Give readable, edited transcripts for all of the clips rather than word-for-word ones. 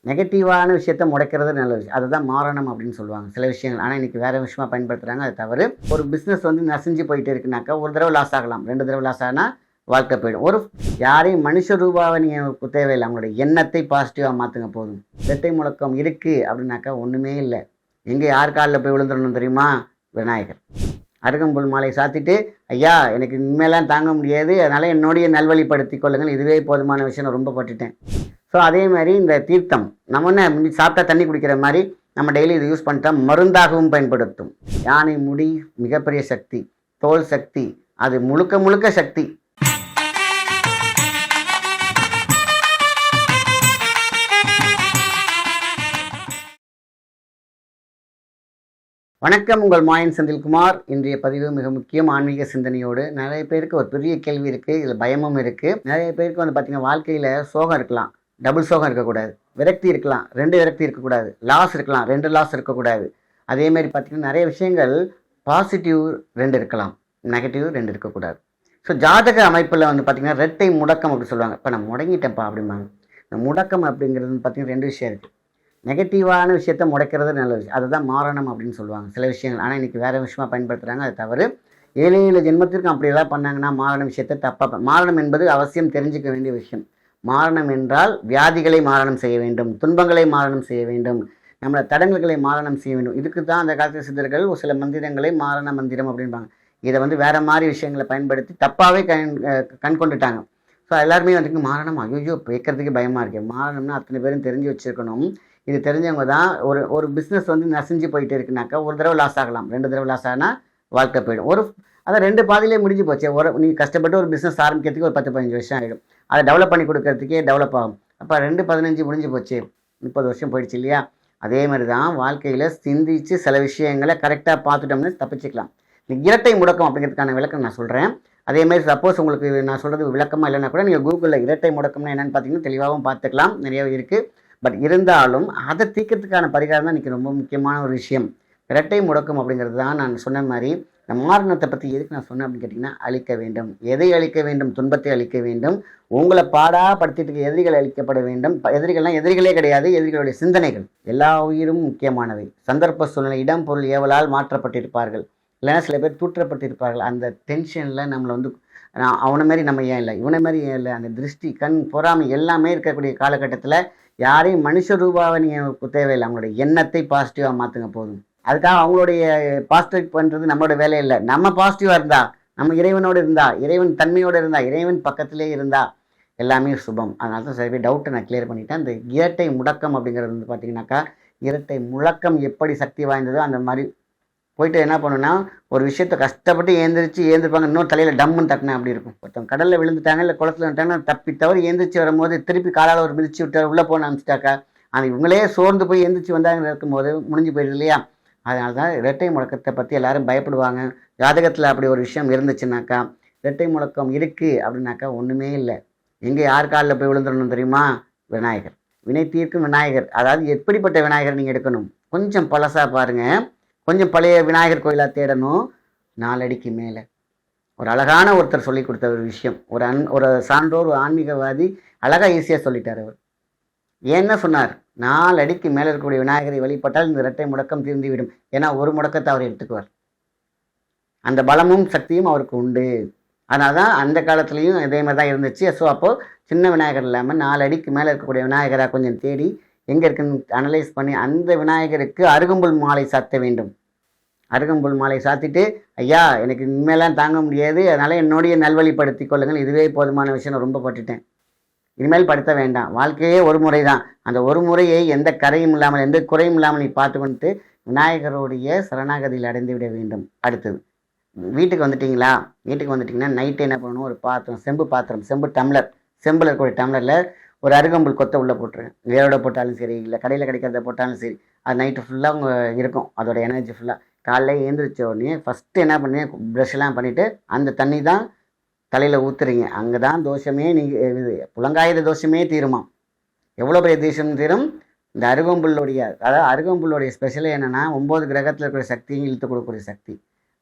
நெகட்டிவான விஷயத்த முடக்கிறது நல்ல விஷயம். அதுதான் மாறணும் அப்படின்னு சொல்லுவாங்க சில விஷயங்கள். ஆனால் இன்றைக்கி வேறு விஷயமா பயன்படுத்துகிறாங்க. அது தவறு. ஒரு பிஸ்னஸ் வந்து நசிஞ்சு போயிட்டே இருக்குனாக்கா ஒரு தடவை லாஸ் ஆகலாம், 2 தடவை லாஸ் ஆனால் வாழ்க்கை போயிடும். ஒரு யாரையும் மனுஷ ரூபாவை நீங்கள் தேவையில்லை, அவங்களுடைய எண்ணத்தை பாசிட்டிவாக மாற்றுங்க போதும். இரட்டை முழக்கம் இருக்குது அப்படின்னாக்கா ஒன்றுமே இல்லை. எங்கே யார் காலில் போய் விழுந்துடணும் தெரியுமா? விநாயகர். அருகம்புல் மாலை சாத்திட்டு, ஐயா எனக்கு இனிமேலாம் தாங்க முடியாது, அதனால் என்னுடைய நல்வழிப்படுத்தி கொள்ளுங்கள், இதுவே போதுமான விஷயம், நான் ரொம்ப பட்டுட்டேன். ஸோ அதே மாதிரி இந்த தீர்த்தம் நம்ம என்ன சாப்பிட்டா தண்ணி குடிக்கிற மாதிரி நம்ம டெய்லி இது யூஸ் பண்ணிட்டா மருந்தாகவும் பயன்படுத்தும். யானை முடி மிகப்பெரிய சக்தி, தோல் சக்தி, அது முழுக்க முழுக்க சக்தி. வணக்கம், உங்கள் மாயன் செந்தில்குமார். இன்றைய பதிவு மிக முக்கியம், ஆன்மீக சிந்தனையோடு. நிறைய பேருக்கு ஒரு பெரிய கேள்வி இருக்குது, இதில் பயமும் இருக்குது. நிறைய பேருக்கு வந்து பார்த்திங்கன்னா வாழ்க்கையில் சோகம் இருக்கலாம், டபுள் சோகம் இருக்கக்கூடாது. விரக்தி இருக்கலாம், 2 விரக்தி இருக்கக்கூடாது. லாஸ் இருக்கலாம், 2 லாஸ் இருக்கக்கூடாது. அதேமாதிரி பார்த்திங்கன்னா நிறைய விஷயங்கள் பாசிட்டிவ் 2 இருக்கலாம், நெகட்டிவ் 2 இருக்கக்கூடாது. ஸோ ஜாதக அமைப்பில் வந்து பார்த்திங்கன்னா இரட்டை முடக்கம் அப்படி சொல்லுவாங்க. இப்போ நான் முடங்கிட்டேன்ப்பா அப்படிம்பாங்க. இந்த முடக்கம் அப்படிங்கிறது பார்த்திங்கன்னா 2 விஷயம் இருக்குது. நெகட்டிவான விஷயத்த முடக்கிறது நல்ல விஷயம், அதுதான் மாறணும் அப்படின்னு சொல்லுவாங்க சில விஷயங்கள். ஆனால் இன்றைக்கி வேறு விஷயமா பயன்படுத்துகிறாங்க. அது தவறு. 7 ஜென்மத்திற்கு அப்படி எதாவது பண்ணாங்கன்னா மாறணும் விஷயத்தை தப்பாக. மாறணும் என்பது அவசியம் தெரிஞ்சுக்க வேண்டிய விஷயம். மாறணும் என்றால் வியாதிகளை மாறணும் செய்ய வேண்டும், துன்பங்களை மாறணும் செய்ய வேண்டும், நம்மளோட தடங்கல்களை மாறணும் செய்ய வேண்டும். இதுக்கு தான் அந்த காலத்து சித்தர்கள் ஒரு சில மந்திரங்களை மாறண மந்திரம் அப்படின்பாங்க. இதை வந்து வேறு மாதிரி விஷயங்களை பயன்படுத்தி தப்பாகவே கண் கொண்டுட்டாங்க. ஸோ எல்லாருமே வந்துட்டு மாறணும், ஐயோ கேட்கறதுக்கு பயமாக இருக்குது. மாறணும்னா அத்தனை பேரும் தெரிஞ்சு வச்சுருக்கணும். இது தெரிஞ்சவங்க தான். ஒரு பிஸ்னஸ் வந்து நசிஞ்சு போயிட்டே இருக்குனாக்கா ஒரு தடவை லாஸ் ஆகலாம், 2 தடவை லாஸ் ஆனால் வாழ்க்கை போயிடும். அதான் 2 பாதியிலே முடிஞ்சு போச்சு. நீங்கள் கஷ்டப்பட்டு ஒரு பிஸ்னஸ் ஆரம்பிக்கிறதுக்கு ஒரு 10-15 வருஷம் ஆகிடும். அதை டெவலப் பண்ணி கொடுக்கறதுக்கே டெவலப் ஆகும். அப்போ 2-15 முடிஞ்சு போச்சு, 30 வருஷம் போயிடுச்சு இல்லையா? அதே மாதிரி தான் வாழ்க்கையில் சிந்திச்சு சில விஷயங்களை கரெக்டாக பார்த்துட்டோம்னு தப்பிச்சுக்கலாம். இந்த இரட்டை முடக்கம் அப்படிங்கிறதுக்கான விளக்கம் நான் சொல்கிறேன். அதேமாதிரி சப்போஸ் உங்களுக்கு நான் சொல்கிறது விளக்கமாக இல்லைன்னா கூட நீங்கள் கூகுளில் இரட்டை முடக்கம்னா என்னென்னு பார்த்தீங்கன்னா தெளிவாகவும் பார்த்துக்கலாம். நிறைய இருக்குது. பட் இருந்தாலும் அதை தீர்க்கறதுக்கான பரிகாரம் தான் இன்றைக்கி ரொம்ப முக்கியமான ஒரு விஷயம். இரட்டை முடக்கம் அப்படிங்கிறது தான் நான் சொன்ன மாதிரி. இந்த மாரணத்தை பற்றி எதுக்கு நான் சொன்னேன் அப்படின்னு கேட்டிங்கன்னா, அழிக்க வேண்டும். எதை அழிக்க வேண்டும்? துன்பத்தை அழிக்க வேண்டும். உங்களை பாடாப்படுத்திட்டு எதிரிகள் அழிக்கப்பட வேண்டும். எதிரிகள்லாம் எதிரிகளே கிடையாது, எதிரிகளுடைய சிந்தனைகள். எல்லா உயிரும் முக்கியமானவை. சந்தர்ப்ப சூழ்நிலை, இடம், பொருள் ஏவலால் மாற்றப்பட்டிருப்பார்கள், இல்லைன்னா சில பேர் தூற்றப்பட்டிருப்பார்கள். அந்த டென்ஷனில் நம்மளை வந்து அவனை மாதிரி நம்ம ஏன் இல்லை, இவனை மாதிரி ஏன் இல்லை, அந்த திருஷ்டி, கண், பொறாமை எல்லாமே இருக்கக்கூடிய காலகட்டத்தில் யாரையும் மனுஷ ரூபாவை நீங்கள் தேவையில்லை, அவங்களுடைய எண்ணத்தை பாசிட்டிவாக மாற்றுங்க போதும். அதுக்காக அவங்களுடைய பாசிட்டிவ் பண்ணுறது நம்மளோட வேலை இல்லை. நம்ம பாசிட்டிவாக இருந்தால், நம்ம இறைவனோடு இருந்தால், இறைவன் தன்மையோடு இருந்தால், இறைவன் பக்கத்திலே இருந்தால் எல்லாமே சுபம். அதனால தான் சரி டவுட்டை நான் கிளியர் பண்ணிட்டேன். இந்த இரட்டை முடக்கம் அப்படிங்கிறது வந்து பார்த்தீங்கன்னாக்கா, இரட்டை முழக்கம் எப்படி சக்தி வாய்ந்ததோ அந்த மாதிரி போயிட்டு என்ன பண்ணுன்னா, ஒரு விஷயத்தை கஷ்டப்பட்டு ஏந்திருப்பாங்க, இன்னொரு தலையில் டம்முன்னு தட்டினேன் அப்படி இருக்கும். ஒருத்தவங்க கடலில் விழுந்துட்டாங்க, இல்லை குளத்தில் விட்டாங்கன்னா தப்பி தவறு ஏந்திரிச்சு வரும்போது திருப்பி காலால் ஒரு மிதிச்சு விட்டார், உள்ளே போன அனுப்பிச்சிட்டாக்கா அந்த இவங்களே சோர்ந்து போய் எந்திரிச்சு வந்தாங்க இருக்கும்போது முடிஞ்சு போயிடுது இல்லையா? அதனால தான் இரட்டை முழக்கத்தை பற்றி எல்லாரும் பயப்படுவாங்க. ஜாதகத்தில் அப்படி ஒரு விஷயம் இருந்துச்சுனாக்கா, இரட்டை முழக்கம் இருக்குது அப்படின்னாக்கா ஒன்றுமே இல்லை. எங்கே யார் காலில் போய் விழுந்துடணும் தெரியுமா? விநாயகர். வினை தீர்க்கும் விநாயகர். அதாவது எப்படிப்பட்ட விநாயகர் நீங்கள் எடுக்கணும்? கொஞ்சம் பழசாக பாருங்கள், கொஞ்சம் பழைய விநாயகர் கோயிலாக தேடணும். 4 அடிக்கு மேலே ஒரு அழகான ஒருத்தர் சொல்லி கொடுத்த ஒரு விஷயம். ஒரு சான்றோர், ஒரு ஆன்மீகவாதி அழகாக ஈஸியாக சொல்லிட்டார். அவர் என்ன சொன்னார்? 4 அடிக்கு மேலே இருக்கக்கூடிய விநாயகரை வழிபட்டால் இந்த இரட்டை முடக்கம் தீர்ந்துவிடும். ஏன்னா ஒரு முடக்கத்தை அவர் எடுத்துக்குவார். அந்த பலமும் சக்தியும் அவருக்கு உண்டு. அதனால தான் அந்த காலத்துலேயும் இதே மாதிரி தான் இருந்துச்சு. ஸோ அப்போது சின்ன விநாயகர் இல்லாமல் 4 அடிக்கு மேலே இருக்கக்கூடிய விநாயகராக கொஞ்சம் தேடி எங்கே இருக்குன்னு அனலைஸ் பண்ணி அந்த விநாயகருக்கு அருகம்புல் மாலை சாத்த வேண்டும். அருகம்புல் மாலை சாத்திட்டு, ஐயா எனக்கு இனிமேலாம் தாங்க முடியாது, அதனால் என்னுடைய நல்வழிப்படுத்தி கொள்ளுங்கள், இதுவே போதுமான விஷயம், நான் ரொம்ப பட்டுட்டேன், இனிமேல் படுத்த வேண்டாம், வாழ்க்கையே ஒரு முறை தான், அந்த ஒரு முறையை எந்த கரையும் இல்லாமல் எந்த குறையும் இல்லாமல் நீ பார்த்து கொண்டு விநாயகருடைய சரணாகதியில் அடைந்து விட வேண்டும். அடுத்தது வீட்டுக்கு வந்துட்டிங்களா? வீட்டுக்கு வந்துட்டிங்கன்னா நைட்டு என்ன பண்ணணும்? ஒரு பாத்திரம், செம்பு பாத்திரம், செம்பு டம்ளர், செம்பில் இருக்கக்கூடிய டம்ளரில் ஒரு அருகம்புல் கொத்தை உள்ளே போட்டுருங்க. வேரோட போட்டாலும் சரி, இல்லை கடையில் கிடைக்கிறத போட்டாலும் சரி, அது நைட்டு ஃபுல்லாக அவங்க இருக்கும், அதோட எனர்ஜி ஃபுல்லாக. காலைல எழுந்திரிச்ச உடனே ஃபஸ்ட்டு என்ன பண்ணி ப்ரஷ்லாம் பண்ணிவிட்டு அந்த தண்ணி தான் தலையில் ஊற்றுறீங்க. அங்கே தான் தோஷமே நீங்கள் புலங்காயுத தோஷமே தீருமா. எவ்வளோ பெரிய தோஷம் தீரும்? இந்த அருகம்புல்லுடைய, அதாவது அருகம்புல்லுடைய ஸ்பெஷலே என்னென்னா 9 கிரகத்தில் இருக்கிற சக்தியும் இழுத்து கொடுக்கக்கூடிய சக்தி.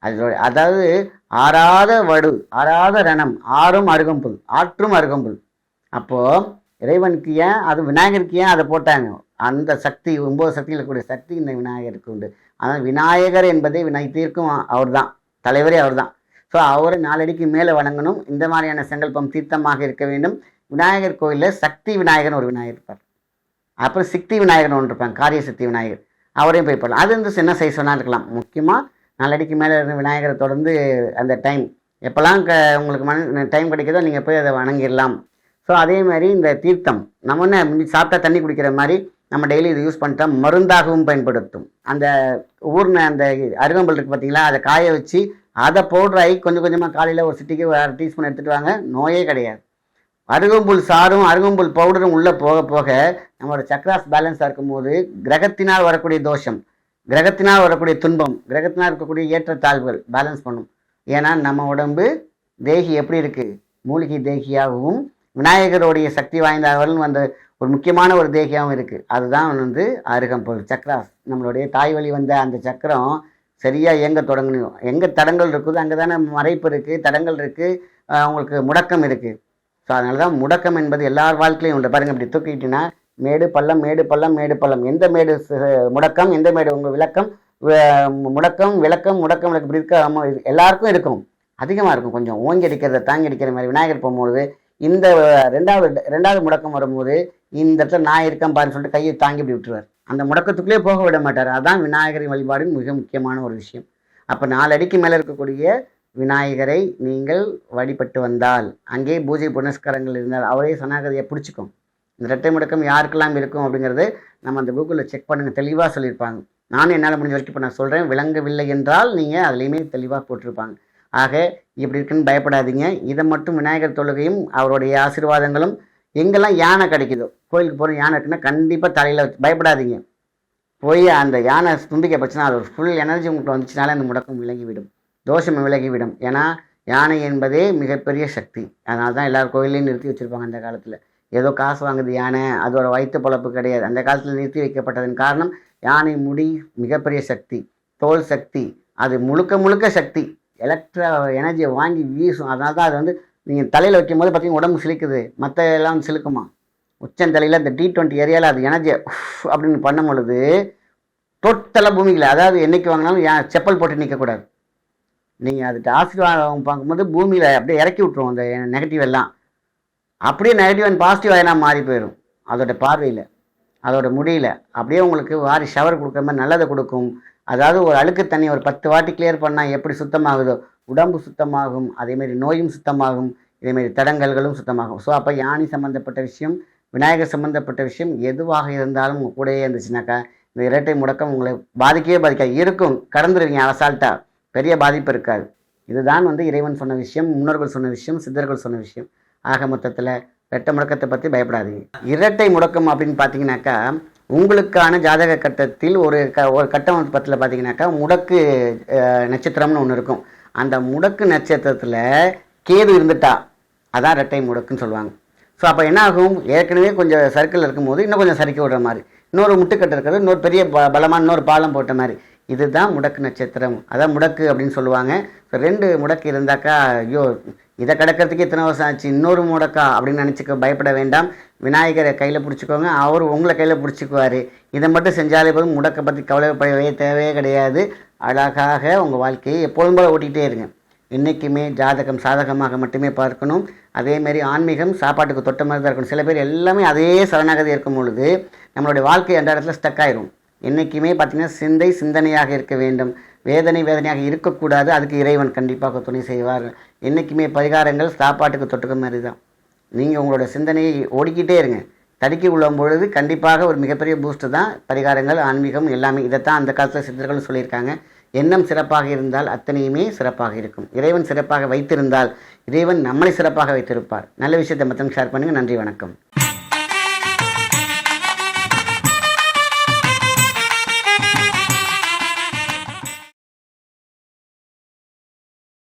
அதாவது ஆறாத வடு, ஆறாத ரணம், ஆறும் அருகம்புல், ஆற்றும் அருகம்புல். அப்போது இறைவனுக்கு ஏன், அது விநாயகருக்கு ஏன் அதை போட்டாங்க? அந்த சக்தி 9 சக்தியில் இருக்கக்கூடிய சக்தி இந்த விநாயகருக்கு உண்டு. அதனால் விநாயகர் என்பதை வினை தீர்க்கும் அவர் தான், தலைவரே அவர் தான். ஸோ அவரை 4 அடிக்கு மேலே வணங்கணும். இந்த மாதிரியான சங்கல்பம் தீர்த்தமாக இருக்க வேண்டும். விநாயகர் கோயிலில் சக்தி விநாயகர்னு ஒரு விநாயகர் இருப்பார். அப்புறம் சித்தி விநாயகர் ஒன்று இருப்பாங்க, காரிய சக்தி விநாயகர், அவரையும் போய் போடலாம். அது வந்து சின்ன சைஸ் வேணா இருக்கலாம். முக்கியமாக 4 அடிக்கு மேலே இருந்த விநாயகரை தொடர்ந்து அந்த டைம் எப்போல்லாம் உங்களுக்கு டைம் கிடைக்குதோ நீங்கள் போய் அதை வணங்கிடலாம். ஸோ அதே மாதிரி இந்த தீர்த்தம் நம்ம என்ன சாப்பிட்டா தண்ணி குடிக்கிற மாதிரி நம்ம டெய்லி இதை யூஸ் பண்ணிட்டா மருந்தாகவும் பயன்படுத்தும். அந்த ஊர்ன அந்த அருகம்புல் இருக்குது பார்த்தீங்களா, அதை காய வச்சு அதை பவுடர் ஆகி கொஞ்சம் கொஞ்சமாக காலையில் ஒரு சிட்டிக்கு ஒரு 1/2 டீஸ்பூன் எடுத்துகிட்டு வாங்க, நோயே கிடையாது. அருகம்புல் சாரும் அருகம்புல் பவுடரும் உள்ளே போக போக நம்மளோட சக்ராஸ் பேலன்ஸாக இருக்கும்போது கிரகத்தினால் வரக்கூடிய தோஷம், கிரகத்தினால் வரக்கூடிய துன்பம், கிரகத்தினால் இருக்கக்கூடிய ஏற்றத்தாழ்வுகள் பேலன்ஸ் பண்ணும். ஏன்னா நம்ம உடம்பு தேகி எப்படி இருக்குது, மூலிகை தேகியாகவும் விநாயகருடைய சக்தி வாய்ந்தவர்கள் வந்த ஒரு முக்கியமான ஒரு தேகியாகவும் இருக்குது. அதுதான் வந்து அருகம்புல் சக்ராஸ். நம்மளுடைய தாய் வழி வந்த அந்த சக்கரம் சரியாக இயங்க தொடங்கணும். எங்கே தடங்கள் இருக்குதோ அங்கே தானே மறைப்பு இருக்குது, தடங்கள் இருக்குது, அவங்களுக்கு முடக்கம் இருக்குது. ஸோ அதனால தான் முடக்கம் என்பது எல்லார் வாழ்க்கையிலையும் உண்டு. பாருங்கள், இப்படி தூக்கிட்டிங்கன்னா மேடு பள்ளம் மேடு பள்ளம் மேடு பள்ளம், எந்த மேடு முடக்கம், எந்த மேடு உங்கள் விளக்கம், முடக்கம் விளக்கம் முடக்கம் இப்படி இருக்க எல்லாருக்கும் இருக்கும், அதிகமாக இருக்கும். கொஞ்சம் ஓங்கி அடிக்கிறத தாங்கி அடிக்கிற மாதிரி விநாயகர் போகும்போது இந்த ரெண்டாவது முடக்கம் வரும்போது இந்த இடத்துல நான் இருக்கேன் பாருன்னு சொல்லிட்டு கையை தாங்கி இப்படி விட்டுருவார். அந்த முடக்கத்துக்குள்ளே போக விட மாட்டார். அதுதான் விநாயகரின் வழிபாடின் மிக முக்கியமான ஒரு விஷயம். அப்போ 4 அடிக்கு மேலே இருக்கக்கூடிய விநாயகரை நீங்கள் வழிபட்டு வந்தால், அங்கே பூஜை புனஸ்காரங்கள் இருந்தால் அவரே சனாகதியை பிடிச்சிக்கும். இந்த இரட்டை முடக்கம் யாருக்கெல்லாம் இருக்கும் அப்படிங்கிறது நம்ம அந்த கூகுளில் செக் பண்ணுங்கள், தெளிவாக சொல்லியிருப்பாங்க. நானும் என்னால் முடிஞ்ச வரைக்கும் இப்போ நான் சொல்கிறேன், விளங்கவில்லை என்றால் நீங்கள் அதுலேயுமே தெளிவாக போட்டிருப்பாங்க. ஆக இப்படி இருக்குன்னு பயப்படாதீங்க. இதை மட்டும் விநாயகர் தொழுகையும் அவருடைய ஆசீர்வாதங்களும் எங்கெல்லாம் யானை கிடைக்குதோ, கோயிலுக்கு போகிற யானை இருக்குன்னா கண்டிப்பாக தலையில் வச்சு பயப்படாதீங்க. போய் அந்த யானை தும்பிக்கை போச்சுன்னா அது ஒரு ஃபுல் எனர்ஜி உங்களுக்கு வந்துச்சுனாலே அந்த முடக்கம் விலகிவிடும், தோஷம் விலகிவிடும். ஏன்னா யானை என்பதே மிகப்பெரிய சக்தி. அதனால தான் எல்லாரும் கோயிலையும் நிறுத்தி வச்சுருப்பாங்க. அந்த காலத்தில் ஏதோ காசு வாங்குது யானை, அதோட வயிற்று பொழப்பு கிடையாது. அந்த காலத்தில் நிறுத்தி வைக்கப்பட்டதன் காரணம் யானை முடி மிகப்பெரிய சக்தி, தோல் சக்தி, அது முழுக்க முழுக்க சக்தி, எலக்ட்ரா எனர்ஜியை வாங்கி வீசும். அதனால தான் அது வந்து நீங்கள் தலையில் வைக்கும் போது பார்த்தீங்கன்னா உடம்பு சிலிக்குது, மற்ற எல்லாம் சிலுக்குமா. உச்சந்தலையில் இந்த T20 ஏரியாவில் அது எனர்ஜியை அப்படின்னு பண்ணும் பொழுது டோட்டலாக பூமியில், அதாவது என்றைக்கு வாங்கினாலும் செப்பல் போட்டு நிற்கக்கூடாது. நீங்கள் அதுக்கு ஆசீர்வாதம் பார்க்கும்போது பூமியில் அப்படியே இறக்கி விட்ருவோம் அந்த நெகட்டிவ் எல்லாம். அப்படியே நெகட்டிவ் அண்ட் பாசிட்டிவ் ஆகினா மாறி போயிடும். அதோட பார்வையில், அதோட முடியல அப்படியே உங்களுக்கு வாரி ஷவர் கொடுக்குற மாதிரி நல்லதை கொடுக்கும். அதாவது ஒரு அழுக்கு தண்ணி ஒரு 10 வாட்டி கிளியர் பண்ணால் எப்படி சுத்தமாகுதோ உடம்பு சுத்தமாகும், அதேமாரி நோயும் சுத்தமாகும், இதேமாரி தடங்கல்களும் சுத்தமாகும். ஸோ அப்போ யானை சம்மந்தப்பட்ட விஷயம், விநாயகர் சம்மந்தப்பட்ட விஷயம் எதுவாக இருந்தாலும் உங்கள் கூடயே இருந்துச்சுனாக்கா இந்த இரட்டை முடக்கம் உங்களை பாதிக்கவே பாதிக்காது. இருக்கும், கடந்துருவீங்க அசால்ட்டாக, பெரிய பாதிப்பு இருக்காது. இதுதான் வந்து இறைவன் சொன்ன விஷயம், முன்னோர்கள் சொன்ன விஷயம், சித்தர்கள் சொன்ன விஷயம். ஆக மொத்தத்தில் இரட்டை முடக்கத்தை பற்றி பயப்படாதீங்க. இரட்டை முடக்கம் அப்படின்னு பார்த்தீங்கன்னாக்கா உங்களுக்கான ஜாதக கட்டத்தில் ஒரு கட்டம் பத்தில் பார்த்தீங்கன்னாக்கா முடக்கு நட்சத்திரம்னு ஒன்று இருக்கும். அந்த முடக்கு நட்சத்திரத்தில் கேது இருந்துட்டா அதான் இரட்டை முடக்குன்னு சொல்லுவாங்க. ஸோ அப்போ என்ன ஆகும், ஏற்கனவே கொஞ்சம் சர்க்கிள் இருக்கும்போது இன்னும் கொஞ்சம் சறுக்கி விடுற மாதிரி, இன்னொரு முட்டுக்கட்டு இருக்கிறது, இன்னொரு பெரிய பலமான இன்னொரு பாலம் போட்ட மாதிரி, இதுதான் முடக்கு நட்சத்திரம். அதான் முடக்கு அப்படின்னு சொல்லுவாங்க. ஸோ 2 முடக்கு இருந்தாக்கா ஐயோ இதை கிடக்கிறதுக்கு இத்தனை வருஷம் ஆச்சு, இன்னொரு முடக்கா அப்படின்னு நினச்சிக்க பயப்பட வேண்டாம். விநாயகரை கையில் பிடிச்சிக்கோங்க, அவர் உங்களை கையில் பிடிச்சிக்குவார். இதை மட்டும் செஞ்சாலே போதும், முடக்கை பற்றி கவலைப்படவே தேவையே கிடையாது. அழகாக உங்கள் வாழ்க்கையை எப்பொழுதும் போல ஓட்டிகிட்டே இருங்க. என்றைக்குமே ஜாதகம் சாதகமாக மட்டுமே பார்க்கணும். அதேமாரி ஆன்மீகம் சாப்பாட்டுக்கு தொட்ட மாதிரி தான் இருக்கணும். சில பேர் எல்லாமே அதே சரணாகதி இருக்கும் பொழுது நம்மளுடைய வாழ்க்கை அந்த இடத்துல ஸ்டக் ஆயிரும். என்றைக்குமே பார்த்திங்கன்னா சிந்தனையாக இருக்க வேண்டும், வேதனையாக இருக்கக்கூடாது. அதுக்கு இறைவன் கண்டிப்பாக துணை செய்வார். என்றைக்குமே பரிகாரங்கள் சாப்பாட்டுக்கு தொட்டுக்க மாதிரி தான். நீங்கள் உங்களோட சிந்தனையை ஓடிக்கிட்டே இருங்க. தடுக்கி உள்ளும் பொழுது கண்டிப்பாக ஒரு மிகப்பெரிய பூஸ்ட் தான் பரிகாரங்கள், ஆன்மீகம் எல்லாமே. இதைத்தான் அந்த காலத்தில் சித்தர்கள் சொல்லியிருக்காங்க. எண்ணம் சிறப்பாக இருந்தால் அத்தனையுமே சிறப்பாக இருக்கும். இறைவன் சிறப்பாக வைத்திருந்தால் இறைவன் நம்மளை சிறப்பாக வைத்திருப்பார். நல்ல விஷயத்தை மற்றவங்க ஷேர் பண்ணுங்கள். நன்றி, வணக்கம்.